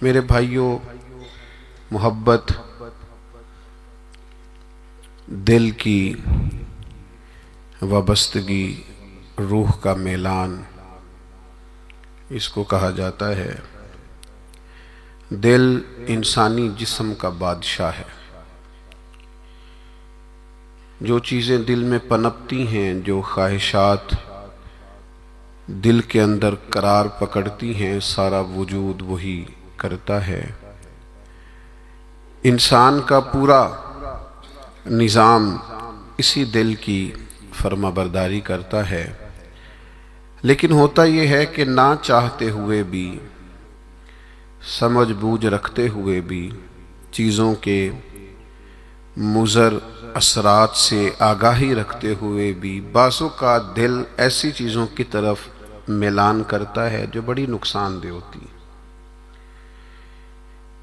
میرے بھائیوں، محبت دل کی وابستگی، روح کا میلان، اس کو کہا جاتا ہے۔ دل انسانی جسم کا بادشاہ ہے۔ جو چیزیں دل میں پنپتی ہیں، جو خواہشات دل کے اندر قرار پکڑتی ہیں، سارا وجود وہی کرتا ہے۔ انسان کا پورا نظام اسی دل کی فرما برداری کرتا ہے۔ لیکن ہوتا یہ ہے کہ نہ چاہتے ہوئے بھی، سمجھ بوجھ رکھتے ہوئے بھی، چیزوں کے مضر اثرات سے آگاہی رکھتے ہوئے بھی بعضوں کا دل ایسی چیزوں کی طرف میلان کرتا ہے جو بڑی نقصان دہ ہوتی ہے۔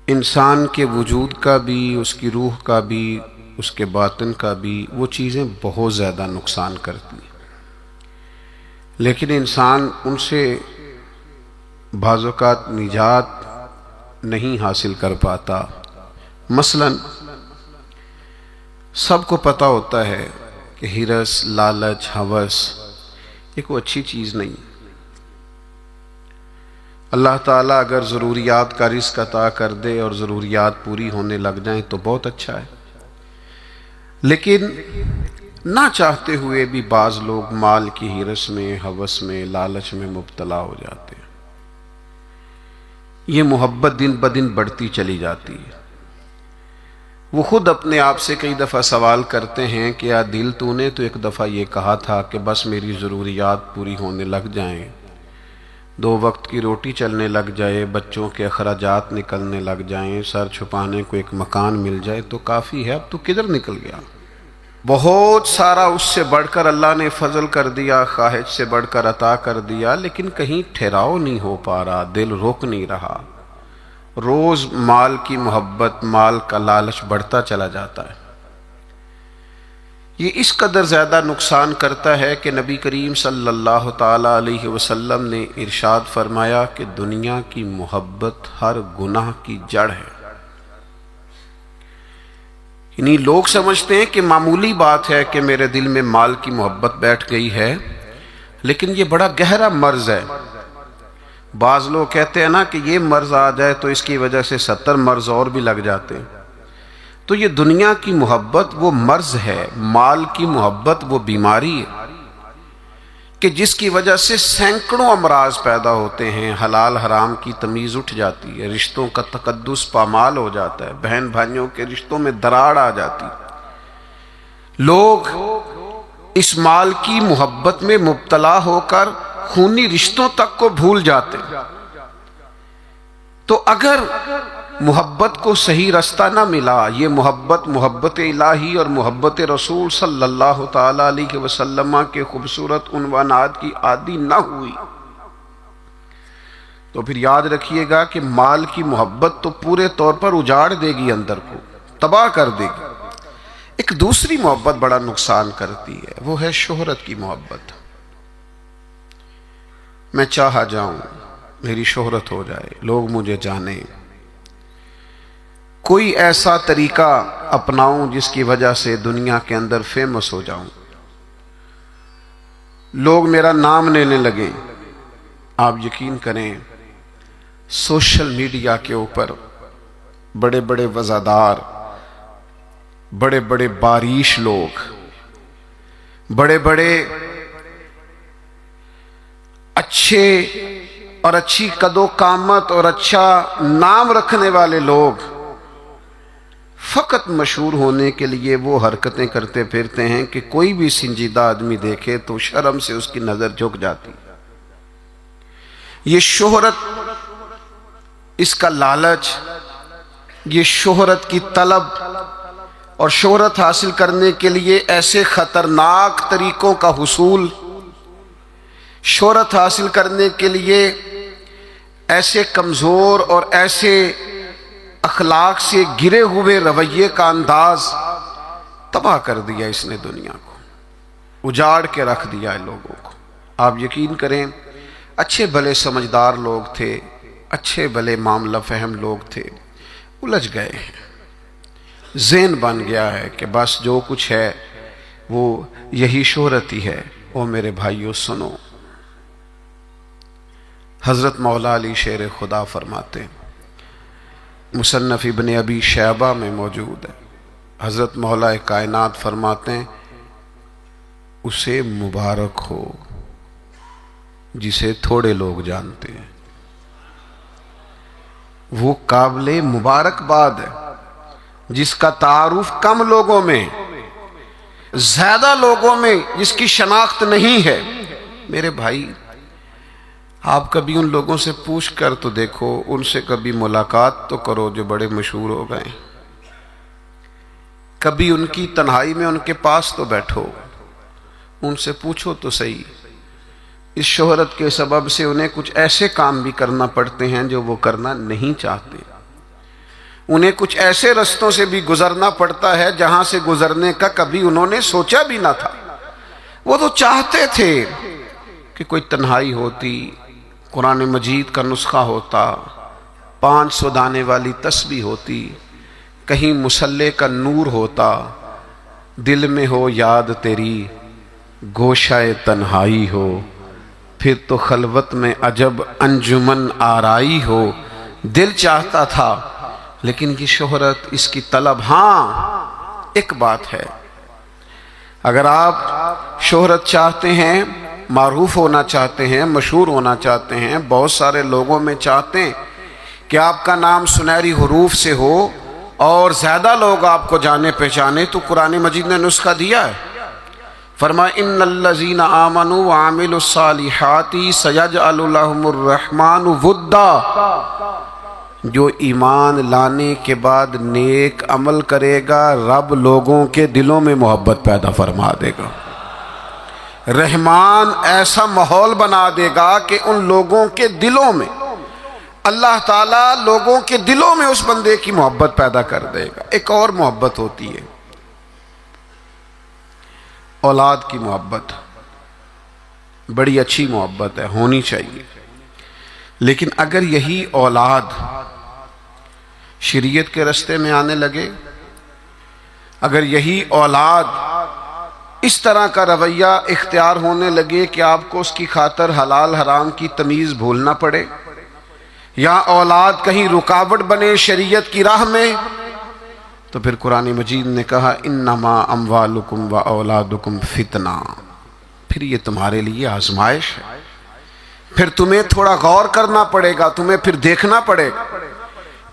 انسان کے وجود کا بھی، اس کی روح کا بھی، اس کے باطن کا بھی وہ چیزیں بہت زیادہ نقصان کرتی ہیں، لیکن انسان ان سے بعض اوقات نجات نہیں حاصل کر پاتا۔ مثلا سب کو پتہ ہوتا ہے کہ ہرس، لالچ، ہوس یہ کوئی اچھی چیز نہیں۔ اللہ تعالیٰ اگر ضروریات کا رزق عطا کر دے اور ضروریات پوری ہونے لگ جائیں تو بہت اچھا ہے، لیکن نہ چاہتے ہوئے بھی بعض لوگ مال کی ہرس میں، ہوس میں، لالچ میں مبتلا ہو جاتے ہیں۔ یہ محبت دن بدن بڑھتی چلی جاتی ہے۔ وہ خود اپنے آپ سے کئی دفعہ سوال کرتے ہیں کہ یا دل تو نے تو ایک دفعہ یہ کہا تھا کہ بس میری ضروریات پوری ہونے لگ جائیں، 2 وقت کی روٹی چلنے لگ جائے، بچوں کے اخراجات نکلنے لگ جائیں، سر چھپانے کو ایک مکان مل جائے تو کافی ہے، اب تو کدھر نکل گیا؟ بہت سارا اس سے بڑھ کر اللہ نے فضل کر دیا، خواہش سے بڑھ کر عطا کر دیا، لیکن کہیں ٹھہراؤ نہیں ہو پا رہا، دل روک نہیں رہا۔ روز مال کی محبت، مال کا لالچ بڑھتا چلا جاتا ہے۔ یہ اس قدر زیادہ نقصان کرتا ہے کہ نبی کریم صلی اللہ تعالی علیہ وسلم نے ارشاد فرمایا کہ دنیا کی محبت ہر گناہ کی جڑ ہے۔ یعنی لوگ سمجھتے ہیں کہ معمولی بات ہے کہ میرے دل میں مال کی محبت بیٹھ گئی ہے، لیکن یہ بڑا گہرا مرض ہے۔ بعض لوگ کہتے ہیں نا کہ یہ مرض آ جائے تو اس کی وجہ سے 70 مرض اور بھی لگ جاتے ہیں۔ تو یہ دنیا کی محبت وہ مرض ہے، مال کی محبت وہ بیماری ہے کہ جس کی وجہ سے سینکڑوں امراض پیدا ہوتے ہیں، حلال حرام کی تمیز اٹھ جاتی ہے، رشتوں کا تقدس پامال ہو جاتا ہے، بہن بھائیوں کے رشتوں میں دراڑ آ جاتی ہے۔ لوگ اس مال کی محبت میں مبتلا ہو کر خونی رشتوں تک کو بھول جاتے ہیں۔ تو اگر محبت کو صحیح رستہ نہ ملا، یہ محبت الہی اور محبت رسول صلی اللہ تعالی علیہ وسلم کے خوبصورت عنوانات کی عادی نہ ہوئی، تو پھر یاد رکھیے گا کہ مال کی محبت تو پورے طور پر اجاڑ دے گی، اندر کو تباہ کر دے گی۔ ایک دوسری محبت بڑا نقصان کرتی ہے، وہ ہے شہرت کی محبت۔ میں چاہا جاؤں، میری شہرت ہو جائے، لوگ مجھے جانیں، کوئی ایسا طریقہ اپناؤں جس کی وجہ سے دنیا کے اندر فیمس ہو جاؤں، لوگ میرا نام لینے لگیں۔ آپ یقین کریں، سوشل میڈیا کے اوپر بڑے بڑے وزادار، بڑے بڑے باریش لوگ، بڑے بڑے اچھے اور اچھی قد و قامت اور اچھا نام رکھنے والے لوگ فقط مشہور ہونے کے لیے وہ حرکتیں کرتے پھرتے ہیں کہ کوئی بھی سنجیدہ آدمی دیکھے تو شرم سے اس کی نظر جھک جاتی۔ یہ شہرت، اس کا لالچ، یہ شہرت کی طلب اور شہرت حاصل کرنے کے لیے ایسے خطرناک طریقوں کا حصول، شہرت حاصل کرنے کے لیے ایسے کمزور اور ایسے اخلاق سے گرے ہوئے رویے کا انداز تباہ کر دیا اس نے دنیا کو، اجاڑ کے رکھ دیا ہے لوگوں کو۔ آپ یقین کریں، اچھے بھلے سمجھدار لوگ تھے، اچھے بھلے معاملہ فہم لوگ تھے، الجھ گئے ہیں، ذہن بن گیا ہے کہ بس جو کچھ ہے وہ یہی شہرت ہی ہے۔ او میرے بھائیو سنو، حضرت مولا علی شیر خدا فرماتے ہیں، مصنف ابن ابی شیبہ میں موجود ہے، حضرت مولا کائنات فرماتے ہیں اسے مبارک ہو جسے تھوڑے لوگ جانتے ہیں، وہ قابل مبارکباد ہے جس کا تعارف کم لوگوں میں، زیادہ لوگوں میں جس کی شناخت نہیں ہے۔ میرے بھائی، آپ کبھی ان لوگوں سے پوچھ کر تو دیکھو، ان سے کبھی ملاقات تو کرو جو بڑے مشہور ہو گئے، کبھی ان کی تنہائی میں ان کے پاس تو بیٹھو، ان سے پوچھو تو صحیح، اس شہرت کے سبب سے انہیں کچھ ایسے کام بھی کرنا پڑتے ہیں جو وہ کرنا نہیں چاہتے، انہیں کچھ ایسے رستوں سے بھی گزرنا پڑتا ہے جہاں سے گزرنے کا کبھی انہوں نے سوچا بھی نہ تھا۔ وہ تو چاہتے تھے کہ کوئی تنہائی ہوتی، قرآن مجید کا نسخہ ہوتا، 500 دانے والی تسبیح ہوتی، کہیں مصلے کا نور ہوتا، دل میں ہو یاد تیری گوشہ تنہائی ہو، پھر تو خلوت میں عجب انجمن آرائی ہو۔ دل چاہتا تھا، لیکن یہ شہرت، اس کی طلب، ہاں ایک بات ہے، اگر آپ شہرت چاہتے ہیں، معروف ہونا چاہتے ہیں، مشہور ہونا چاہتے ہیں، بہت سارے لوگوں میں چاہتے ہیں کہ آپ کا نام سنہری حروف سے ہو اور زیادہ لوگ آپ کو جانے پہچانے، تو قرآن مجید نے نسخہ دیا ہے، فرمایا ان الذین آمنوا وعملوا الصالحات سیجعل لهم الرحمن ودا، جو ایمان لانے کے بعد نیک عمل کرے گا رب لوگوں کے دلوں میں محبت پیدا فرما دے گا، رحمان ایسا ماحول بنا دے گا کہ ان لوگوں کے دلوں میں، اللہ تعالیٰ لوگوں کے دلوں میں اس بندے کی محبت پیدا کر دے گا۔ ایک اور محبت ہوتی ہے، اولاد کی محبت، بڑی اچھی محبت ہے، ہونی چاہیے، لیکن اگر یہی اولاد شریعت کے راستے میں آنے لگے، اگر یہی اولاد اس طرح کا رویہ اختیار ہونے لگے کہ آپ کو اس کی خاطر حلال حرام کی تمیز بھولنا پڑے، یا اولاد کہیں رکاوٹ بنے شریعت کی راہ میں، تو پھر قرآن مجید نے کہا انما اموالکم و اولادکم فتنہ، پھر یہ تمہارے لیے آزمائش ہے، پھر تمہیں تھوڑا غور کرنا پڑے گا، تمہیں پھر دیکھنا پڑے گا،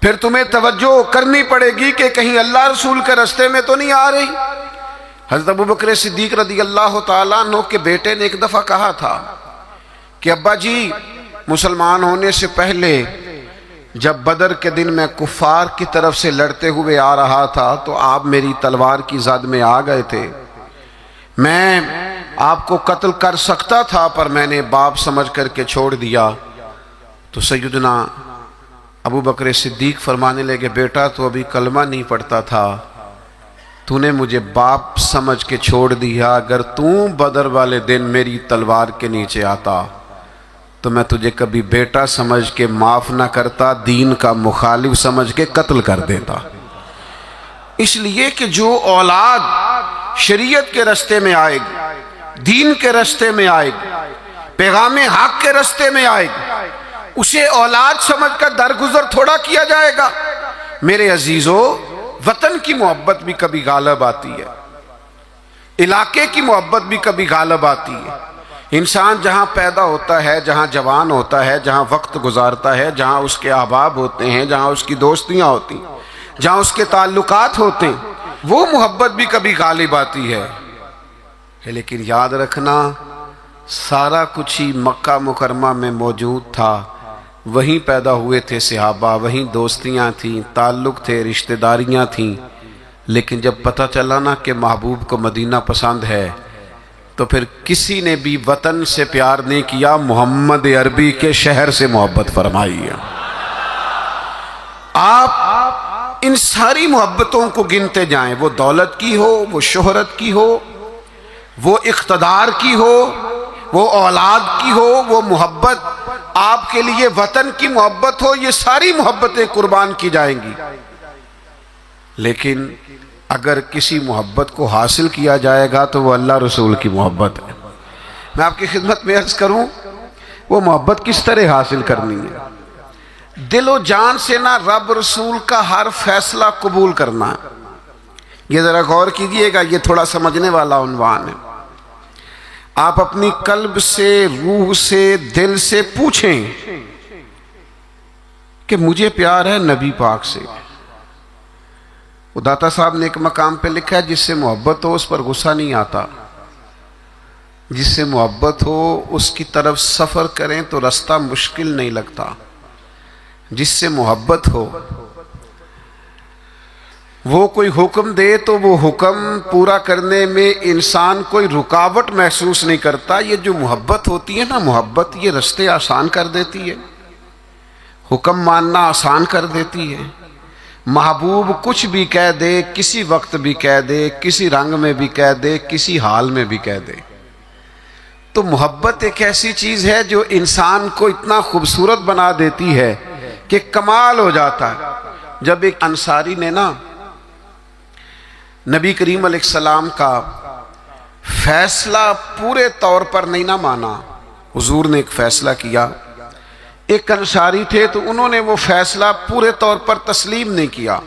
پھر تمہیں توجہ کرنی پڑے گی کہ کہیں اللہ رسول کے راستے میں تو نہیں آ رہی۔ حضرت ابوبکر صدیق رضی اللہ تعالیٰ عنہ کے بیٹے نے ایک دفعہ کہا تھا کہ ابا جی، مسلمان ہونے سے پہلے جب بدر کے دن میں کفار کی طرف سے لڑتے ہوئے آ رہا تھا تو آپ میری تلوار کی زد میں آ گئے تھے، میں آپ کو قتل کر سکتا تھا پر میں نے باپ سمجھ کر کے چھوڑ دیا۔ تو سیدنا ابوبکر صدیق فرمانے لگے بیٹا تو ابھی کلمہ نہیں پڑھتا تھا، تو نے مجھے باپ سمجھ کے چھوڑ دیا، اگر تو بدر والے دن میری تلوار کے نیچے آتا تو میں تجھے کبھی بیٹا سمجھ کے معاف نہ کرتا، دین کا مخالف سمجھ کے قتل کر دیتا۔ اس لیے کہ جو اولاد شریعت کے راستے میں آئے گی، دین کے راستے میں آئے گی، پیغام حق کے راستے میں آئے گی، اسے اولاد سمجھ کر درگزر تھوڑا کیا جائے گا۔ میرے عزیزو، وطن کی محبت بھی کبھی غالب آتی ہے، علاقے کی محبت بھی کبھی غالب آتی ہے۔ انسان جہاں پیدا ہوتا ہے، جہاں جوان ہوتا ہے، جہاں وقت گزارتا ہے، جہاں اس کے احباب ہوتے ہیں، جہاں اس کی دوستیاں ہوتی ہیں، جہاں اس کے تعلقات ہوتے ہیں، وہ محبت بھی کبھی غالب آتی ہے۔ لیکن یاد رکھنا، سارا کچھ ہی مکہ مکرمہ میں موجود تھا، وہیں پیدا ہوئے تھے صحابہ، وہیں دوستیاں تھیں، تعلق تھے، رشتہ داریاں تھیں، لیکن جب پتہ چلا نا کہ محبوب کو مدینہ پسند ہے تو پھر کسی نے بھی وطن سے پیار نہیں کیا، محمد عربی کے شہر سے محبت فرمائی ہے۔ آپ ان ساری محبتوں کو گنتے جائیں، وہ دولت کی ہو، وہ شہرت کی ہو، وہ اقتدار کی ہو، وہ اولاد کی ہو، وہ محبت آپ کے لیے وطن کی محبت ہو، یہ ساری محبتیں قربان کی جائیں گی۔ لیکن اگر کسی محبت کو حاصل کیا جائے گا تو وہ اللہ رسول کی محبت ہے۔ میں آپ کی خدمت میں عرض کروں وہ محبت کس طرح حاصل کرنی ہے؟ دل و جان سے نہ رب رسول کا ہر فیصلہ قبول کرنا ہے۔ یہ ذرا غور کیجئے گا، یہ تھوڑا سمجھنے والا عنوان ہے۔ آپ اپنی قلب سے، روح سے، دل سے پوچھیں کہ مجھے پیار ہے نبی پاک سے۔ داتا صاحب نے ایک مقام پہ لکھا ہے جس سے محبت ہو اس پر غصہ نہیں آتا، جس سے محبت ہو اس کی طرف سفر کریں تو رستہ مشکل نہیں لگتا۔ جس سے محبت ہو وہ کوئی حکم دے تو وہ حکم پورا کرنے میں انسان کوئی رکاوٹ محسوس نہیں کرتا۔ یہ جو محبت ہوتی ہے نا، محبت یہ رستے آسان کر دیتی ہے، حکم ماننا آسان کر دیتی ہے۔ محبوب کچھ بھی کہہ دے، کسی وقت بھی کہہ دے، کسی رنگ میں بھی کہہ دے، کسی حال میں بھی کہہ دے۔ تو محبت ایک ایسی چیز ہے جو انسان کو اتنا خوبصورت بنا دیتی ہے کہ کمال ہو جاتا ہے۔ جب ایک انصاری نے نا نبی کریم علیہ السلام کا فیصلہ پورے طور پر نہیں نہ مانا، حضور نے ایک فیصلہ کیا، ایک انصاری تھے تو انہوں نے وہ فیصلہ پورے طور پر تسلیم نہیں کیا۔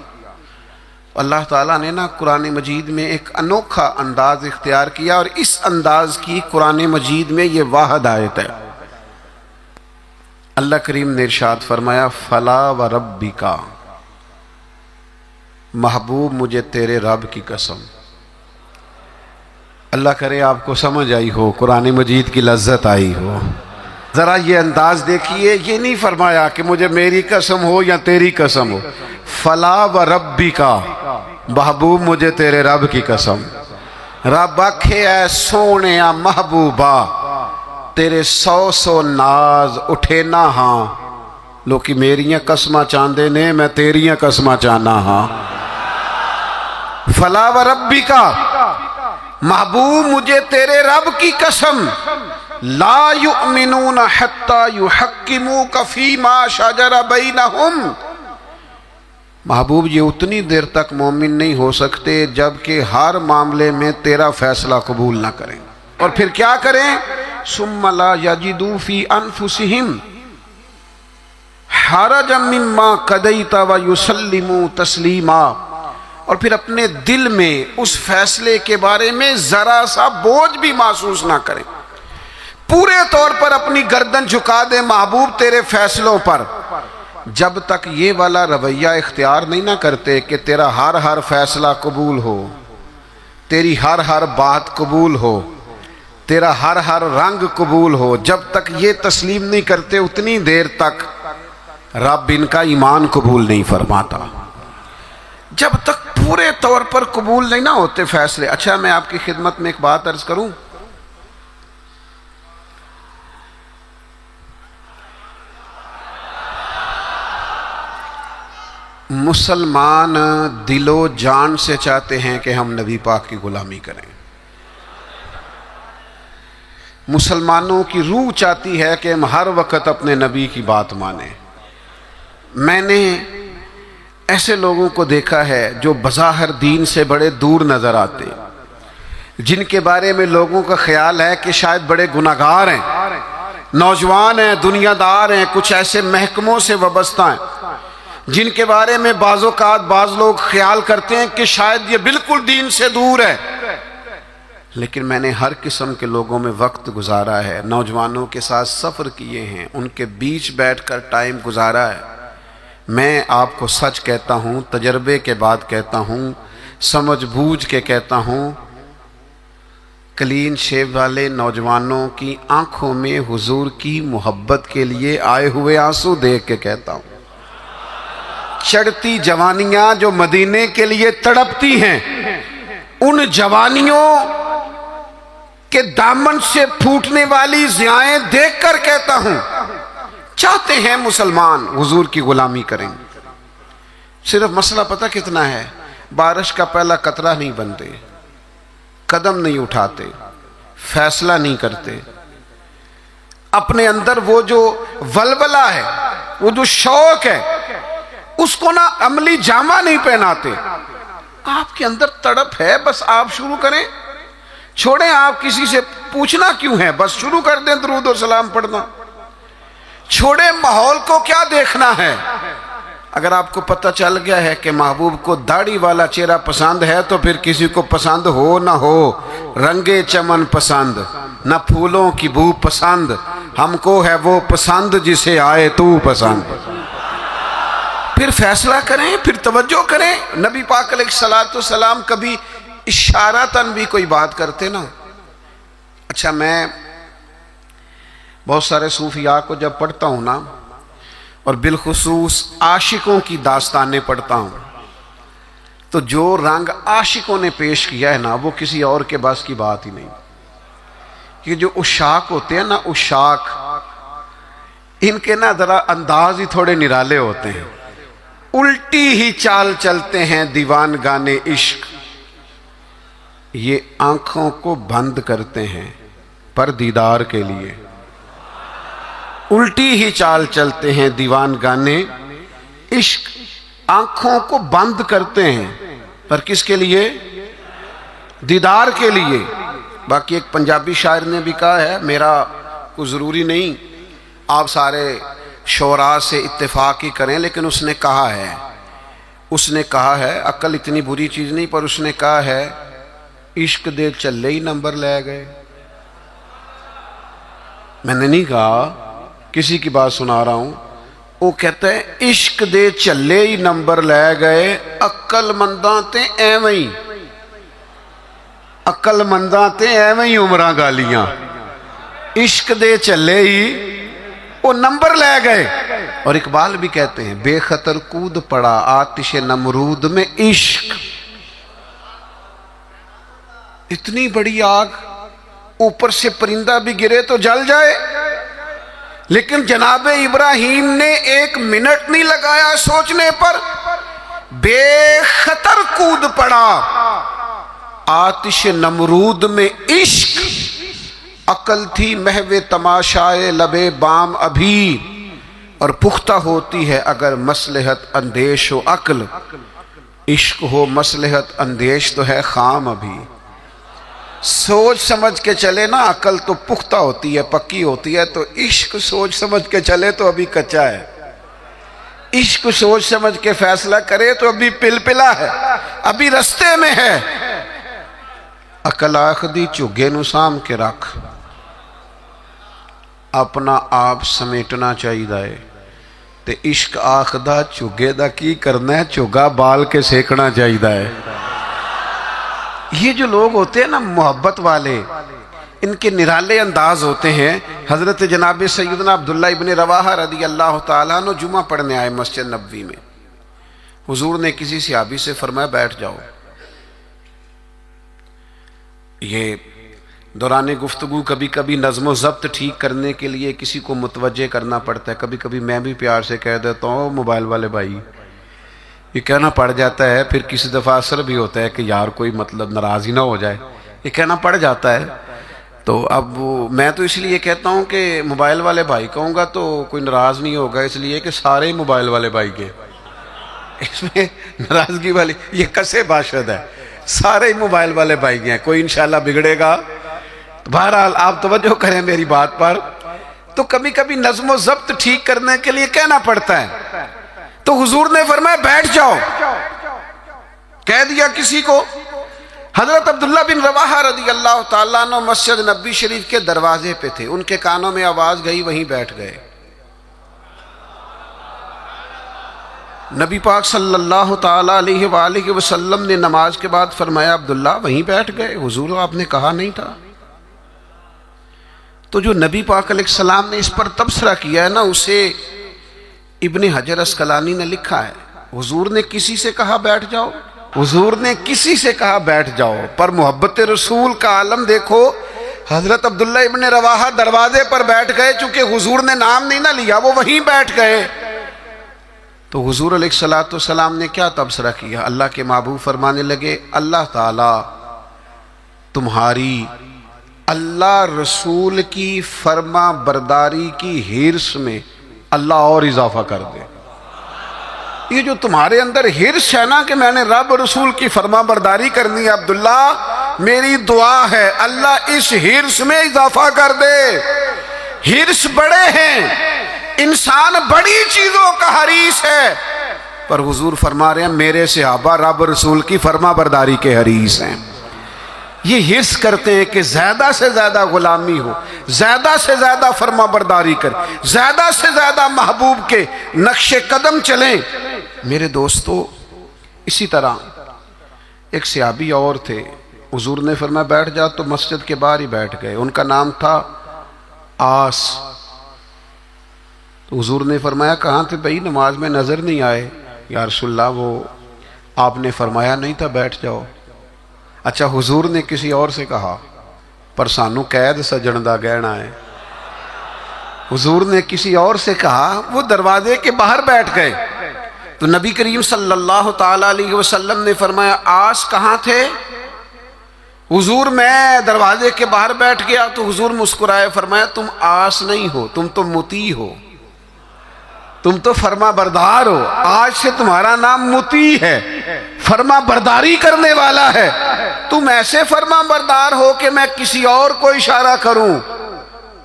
اللہ تعالیٰ نے نا قرآن مجید میں ایک انوکھا انداز اختیار کیا، اور اس انداز کی قرآن مجید میں یہ واحد آیت ہے۔ اللہ کریم نے ارشاد فرمایا فلا وربک، محبوب مجھے تیرے رب کی قسم۔ اللہ کرے آپ کو سمجھ آئی ہو، قرآن مجید کی لذت آئی ہو۔ ذرا یہ انداز دیکھیے، یہ نہیں فرمایا کہ مجھے میری قسم ہو یا تیری قسم ہو، فلا وربک، محبوب مجھے تیرے رب کی قسم۔ رب آکھے اے سونیا محبوبہ تیرے سو ناز اٹھے نہ ہاں، لوکی میریاں قسماں چاندے نے، میں تیریاں قسماں چانا ہاں۔ فلا وربک، محبوب مجھے تیرے رب کی قسم، لا یؤمنون حتی یحکموک فیما شجر بینہم، محبوب یہ اتنی دیر تک مومن نہیں ہو سکتے جب کہ ہر معاملے میں تیرا فیصلہ قبول نہ کریں، اور پھر کیا کریں؟ ثم لا یجدوا فی انفسہم حرجا مما قضیت ویسلموا تسلیما، اور پھر اپنے دل میں اس فیصلے کے بارے میں ذرا سا بوجھ بھی محسوس نہ کریں، پورے طور پر اپنی گردن جھکا دے محبوب تیرے فیصلوں پر۔ جب تک یہ والا رویہ اختیار نہیں نہ کرتے کہ تیرا ہر فیصلہ قبول ہو، تیری ہر بات قبول ہو، تیرا ہر رنگ قبول ہو، جب تک یہ تسلیم نہیں کرتے اتنی دیر تک رب ان کا ایمان قبول نہیں فرماتا۔ جب تک پورے طور پر قبول نہیں نہ ہوتے فیصلے۔ اچھا میں آپ کی خدمت میں ایک بات عرض کروں، مسلمان دل و جان سے چاہتے ہیں کہ ہم نبی پاک کی غلامی کریں، مسلمانوں کی روح چاہتی ہے کہ ہم ہر وقت اپنے نبی کی بات مانیں۔ میں نے ایسے لوگوں کو دیکھا ہے جو بظاہر دین سے بڑے دور نظر آتے، جن کے بارے میں لوگوں کا خیال ہے کہ شاید بڑے گناہگار ہیں، نوجوان ہیں، دنیا دار ہیں، کچھ ایسے محکموں سے وابستہ ہیں جن کے بارے میں بعض اوقات بعض لوگ خیال کرتے ہیں کہ شاید یہ بالکل دین سے دور ہے۔ لیکن میں نے ہر قسم کے لوگوں میں وقت گزارا ہے، نوجوانوں کے ساتھ سفر کیے ہیں، ان کے بیچ بیٹھ کر ٹائم گزارا ہے۔ میں آپ کو سچ کہتا ہوں، تجربے کے بعد کہتا ہوں، سمجھ بوجھ کے کہتا ہوں، کلین شیو والے نوجوانوں کی آنکھوں میں حضور کی محبت کے لیے آئے ہوئے آنسو دیکھ کے کہتا ہوں، چڑھتی جوانیاں جو مدینے کے لیے تڑپتی ہیں، ان جوانیوں کے دامن سے پھوٹنے والی ضیائیں دیکھ کر کہتا ہوں، چاہتے ہیں مسلمان حضور کی غلامی کریں، صرف مسئلہ پتہ کتنا ہے؟ بارش کا پہلا قطرہ نہیں بنتے، قدم نہیں اٹھاتے، فیصلہ نہیں کرتے، اپنے اندر وہ جو ولولہ ہے، وہ جو شوق ہے، اس کو نہ عملی جامہ نہیں پہناتے۔ آپ کے اندر تڑپ ہے، بس آپ شروع کریں، چھوڑیں آپ کسی سے پوچھنا کیوں ہے، بس شروع کر دیں درود و سلام پڑھنا، چھوڑیں ماحول کو کیا دیکھنا ہے۔ اگر آپ کو پتہ چل گیا ہے کہ محبوب کو داڑھی والا چہرہ پسند ہے تو پھر کسی کو پسند ہو نہ ہو، رنگے چمن پسند نہ پھولوں کی بو پسند، ہم کو ہے وہ پسند جسے آئے تو پسند۔ پھر فیصلہ کریں، پھر توجہ کریں۔ نبی پاک علیہ الصلوۃ والسلام کبھی اشارتاً بھی کوئی بات کرتے نا۔ اچھا، میں بہت سارے صوفیاء کو جب پڑھتا ہوں نا، اور بالخصوص عاشقوں کی داستانیں پڑھتا ہوں، تو جو رنگ عاشقوں نے پیش کیا ہے نا، وہ کسی اور کے بس کی بات ہی نہیں۔ یہ جو عشاق ہوتے ہیں نا، عشاق، ان کے نا ذرا انداز ہی تھوڑے نرالے ہوتے ہیں، الٹی ہی چال چلتے ہیں دیوان گانے عشق، یہ آنکھوں کو بند کرتے ہیں پر دیدار کے لیے۔ الٹی ہی چال چلتے ہیں دیوان گانے عشق، آنکھوں کو بند کرتے ہیں پر کس کے لیے؟ دیدار کے لیے۔ باقی ایک پنجابی شاعر نے بھی کہا ہے، میرا کوئی ضروری نہیں آپ سارے شعراء سے اتفاق ہی کریں، لیکن اس نے کہا ہے عقل اتنی بری چیز نہیں، پر اس نے کہا ہے عشق دے چلے ہی نمبر لے گئے۔ میں نے نہیں کہا، کسی کی بات سنا رہا ہوں، وہ کہتا ہے عشق دے چلے ہی نمبر لے گئے، عقل منداں تے ایویں ہی، عقل منداں تے ایویں ہی عمراں گالیاں، عشق دے چلے ہی وہ نمبر لے گئے۔ اور اقبال بھی کہتے ہیں بے خطر کود پڑا آتش نمرود میں عشق، اتنی بڑی آگ، اوپر سے پرندہ بھی گرے تو جل جائے، لیکن جناب ابراہیم نے 1 منٹ نہیں لگایا سوچنے پر، بے خطر کود پڑا آتش نمرود میں عشق، عقل تھی محو تماشائے لبے بام ابھی، اور پختہ ہوتی ہے اگر مصلحت اندیش و عقل، عشق ہو مصلحت اندیش تو ہے خام ابھی۔ سوچ سمجھ کے چلے نا، عقل تو پختہ ہوتی ہے، پکی ہوتی ہے، تو عشق سوچ سمجھ کے چلے تو ابھی کچا ہے، عشق سوچ سمجھ کے فیصلہ کرے تو ابھی پلپلا ہے، ابھی رستے میں ہے۔ عقل آخدی چگے نو سام کے رکھ، اپنا آپ سمیٹنا چاہیے، تے عشق آخدہ چگے دا کی کرنا ہے، چگا بال کے سیکھنا چاہیے۔ یہ جو لوگ ہوتے ہیں نا محبت والے، ان کے نرالے انداز ہوتے ہیں۔ حضرت جناب سیدنا عبداللہ ابن رواحہ رضی اللہ تعالیٰ عنہ جمعہ پڑھنے آئے مسجد نبوی میں، حضور نے کسی صحابی سے فرمایا بیٹھ جاؤ۔ یہ دوران گفتگو کبھی کبھی نظم و ضبط ٹھیک کرنے کے لیے کسی کو متوجہ کرنا پڑتا ہے، کبھی کبھی میں بھی پیار سے کہہ دیتا ہوں موبائل والے بھائی، یہ کہنا پڑ جاتا ہے، پھر کسی دفعہ اثر بھی ہوتا ہے کہ یار کوئی مطلب ناراض ہی نہ ہو جائے، یہ کہنا پڑ جاتا ہے۔ تو اب میں تو اس لیے کہتا ہوں کہ موبائل والے بھائی کہوں گا تو کوئی ناراض نہیں ہوگا، اس لیے کہ سارے ہی موبائل والے بھائی کے، اس میں ناراضگی والی یہ کسے باشد ہے، سارے ہی موبائل والے بھائی ہیں، کوئی انشاءاللہ بگڑے گا۔ بہرحال آپ توجہ کریں میری بات پر، تو کبھی کبھی نظم و ضبط ٹھیک کرنے کے لیے کہنا پڑتا ہے، تو حضور نے فرمایا بیٹھ جاؤ، کہہ دیا کسی کو۔ حضرت عبداللہ بن رواحہ رضی اللہ تعالیٰ عنہ مسجد نبوی شریف کے دروازے پہ تھے، ان کے کانوں میں آواز گئی، وہیں بیٹھ گئے۔ نبی پاک صلی اللہ تعالیٰ علیہ وآلہ وسلم نے نماز کے بعد فرمایا عبداللہ وہیں بیٹھ گئے، حضور آپ نے کہا نہیں تھا۔ تو جو نبی پاک علیہ السلام نے اس پر تبصرہ کیا ہے نا، اسے ابن حجر اسقلانی نے لکھا ہے، حضور نے کسی سے کہا بیٹھ جاؤ، حضور نے کسی سے کہا بیٹھ جاؤ، پر محبت رسول کا عالم دیکھو، حضرت عبداللہ ابن رواحہ دروازے پر بیٹھ گئے، چونکہ حضور نے نام نہیں نہ لیا، وہ وہیں بیٹھ گئے۔ تو حضور علیہ الصلوۃ والسلام نے کیا تبصرہ کیا؟ اللہ کے محبوب فرمانے لگے اللہ تعالیٰ تمہاری اللہ رسول کی فرما برداری کی ہرس میں اللہ اور اضافہ کر دے۔ یہ جو تمہارے اندر ہرس ہے نا کہ میں نے رب رسول کی فرما برداری کرنی ہے، عبداللہ میری دعا ہے اللہ اس ہرس میں اضافہ کر دے۔ ہرس بڑے ہیں، انسان بڑی چیزوں کا حریص ہے، پر حضور فرما رہے ہیں میرے صحابہ رب رسول کی فرما برداری کے حریص ہیں۔ یہ حرص کرتے ہیں کہ زیادہ سے زیادہ غلامی ہو، زیادہ سے زیادہ فرما برداری کر، زیادہ سے زیادہ محبوب کے نقش قدم چلیں۔ میرے دوستو، اسی طرح ایک صحابی اور تھے، حضور نے فرمایا بیٹھ جا، تو مسجد کے باہر ہی بیٹھ گئے۔ ان کا نام تھا آس۔ تو حضور نے فرمایا کہاں تھے بھائی، نماز میں نظر نہیں آئے۔ یا رسول اللہ وہ آپ نے فرمایا نہیں تھا بیٹھ جاؤ۔ اچھا حضور نے کسی اور سے کہا، پر سانو قید سجن دا گہنا ہے۔ حضور نے کسی اور سے کہا، وہ دروازے کے باہر بیٹھ گئے۔ تو نبی کریم صلی اللہ تعالی علیہ وسلم نے فرمایا آس کہاں تھے؟ حضور میں دروازے کے باہر بیٹھ گیا۔ تو حضور مسکرائے، فرمایا تم آس نہیں ہو، تم تو مطیع ہو، تم تو فرما بردار ہو۔ آج سے تمہارا نام مطیع ہے، فرما برداری کرنے والا ہے۔ تم ایسے فرما بردار ہو کہ میں کسی اور کو اشارہ کروں۔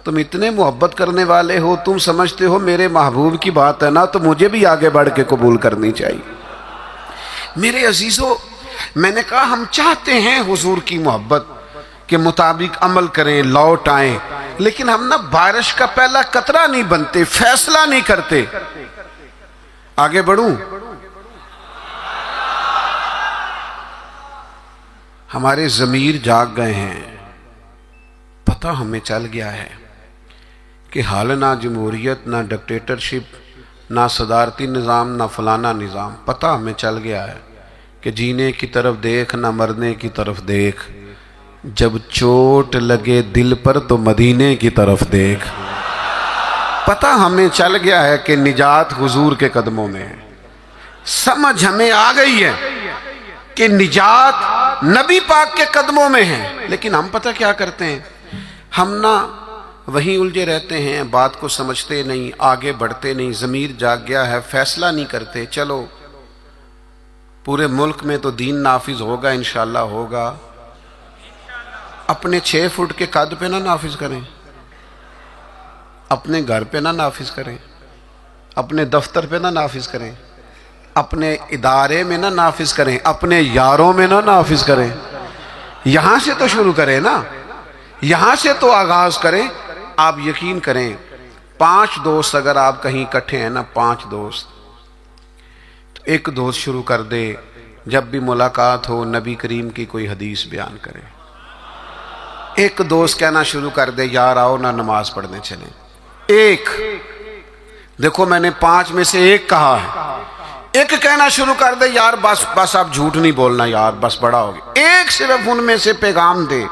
تم اتنے محبت کرنے والے ہو، تم سمجھتے ہو میرے محبوب کی بات ہے نا، تو مجھے بھی آگے بڑھ کے قبول کرنی چاہیے۔ میرے عزیزو، میں نے کہا ہم چاہتے ہیں حضور کی محبت کے مطابق عمل کریں، لوٹ آئیں، لیکن ہم نا بارش کا پہلا قطرہ نہیں بنتے، فیصلہ نہیں کرتے۔ آگے بڑھوں؟ ہمارے ضمیر جاگ گئے ہیں، پتہ ہمیں چل گیا ہے کہ حال نہ جمہوریت، نہ ڈکٹیٹرشپ، نہ صدارتی نظام، نہ فلانا نظام۔ پتہ ہمیں چل گیا ہے کہ جینے کی طرف دیکھ نہ مرنے کی طرف دیکھ، جب چوٹ لگے دل پر تو مدینے کی طرف دیکھ۔ پتہ ہمیں چل گیا ہے کہ نجات حضور کے قدموں میں ہے، سمجھ ہمیں آ گئی ہے کہ نجات نبی پاک کے قدموں میں ہے۔ لیکن ہم پتہ کیا کرتے ہیں، ہم نہ وہیں الجھے رہتے ہیں، بات کو سمجھتے نہیں، آگے بڑھتے نہیں، ضمیر جاگ گیا ہے، فیصلہ نہیں کرتے۔ چلو پورے ملک میں تو دین نافذ ہوگا، انشاءاللہ ہوگا، اپنے 6 فٹ کے قد پہ نہ نافذ کریں، اپنے گھر پہ نہ نافذ کریں، اپنے دفتر پہ نہ نافذ کریں، اپنے ادارے میں نہ نافذ کریں، اپنے یاروں میں نہ نافذ کریں۔ یہاں سے تو شروع کریں نا، یہاں سے تو آغاز کریں۔ آپ یقین کریں، 5 دوست اگر آپ کہیں اکٹھے ہیں نا، 5 دوست، تو ایک دوست شروع کر دے جب بھی ملاقات ہو نبی کریم کی کوئی حدیث بیان کرے۔ ایک دوست کہنا شروع کر دے یار آؤ نا نماز پڑھنے چلیں۔ ایک، دیکھو میں نے 5 میں سے ایک کہا ہے۔ ایک کہنا شروع کر دے یار بس آپ جھوٹ نہیں بولنا یار، بس بڑا ہو گیا۔ ایک صرف ان میں سے پیغام دے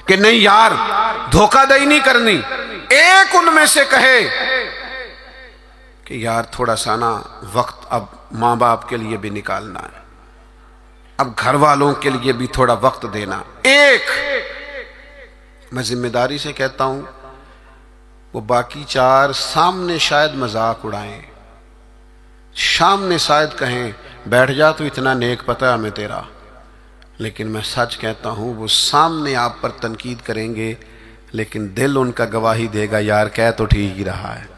کہ نہیں یار دھوکہ دہی نہیں کرنی۔ ایک ان میں سے کہے کہ یار تھوڑا سا نا وقت اب ماں باپ کے لیے بھی نکالنا ہے، اب گھر والوں کے لیے بھی تھوڑا وقت دینا۔ ایک، میں ذمہ داری سے کہتا ہوں، وہ باقی 4 سامنے شاید مذاق اڑائیں، سامنے شاید کہیں بیٹھ جا تو اتنا نیک پتہ ہے ہمیں تیرا، لیکن میں سچ کہتا ہوں وہ سامنے آپ پر تنقید کریں گے، لیکن دل ان کا گواہی دے گا یار کہہ تو ٹھیک ہی رہا ہے۔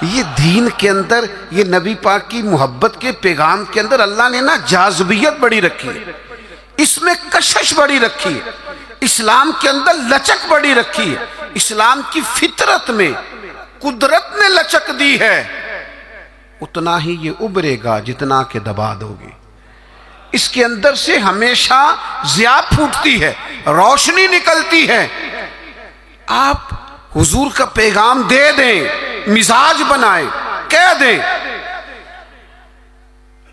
یہ دین کے اندر، یہ نبی پاک کی محبت کے پیغام کے اندر اللہ نے نا جاذبیت بڑی رکھی ہے، اس میں کشش بڑی رکھی ہے، اسلام کے اندر لچک بڑی رکھی ہے، اسلام کی فطرت میں قدرت نے لچک دی ہے۔ اتنا ہی یہ ابھرے گا جتنا کہ دبا دو گے۔ اس کے اندر سے ہمیشہ ضیاء پھوٹتی ہے، روشنی نکلتی ہے۔ آپ حضور کا پیغام دے دیں، مزاج بنائیں، کہہ دیں،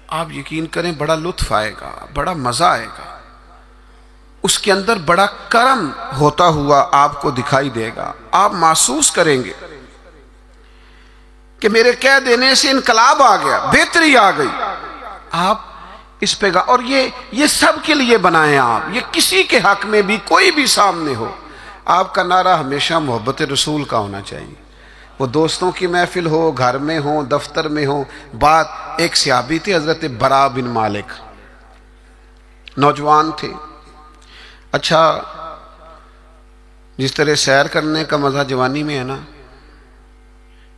آپ یقین کریں بڑا لطف آئے گا، بڑا مزہ آئے گا، اس کے اندر بڑا کرم ہوتا ہوا آپ کو دکھائی دے گا۔ آپ محسوس کریں گے کہ میرے کہہ دینے سے انقلاب آ گیا، بہتری آ گئی۔ آپ اس پیغام، اور یہ سب کے لیے بنائیں آپ، یہ کسی کے حق میں بھی کوئی بھی سامنے ہو، آپ کا نعرہ ہمیشہ محبت رسول کا ہونا چاہیے. وہ دوستوں کی محفل ہو، گھر میں ہو، دفتر میں ہو. بات ایک صحابی تھے حضرت برا بن مالک، نوجوان تھے. اچھا، جس طرح سیر کرنے کا مزہ جوانی میں ہے نا،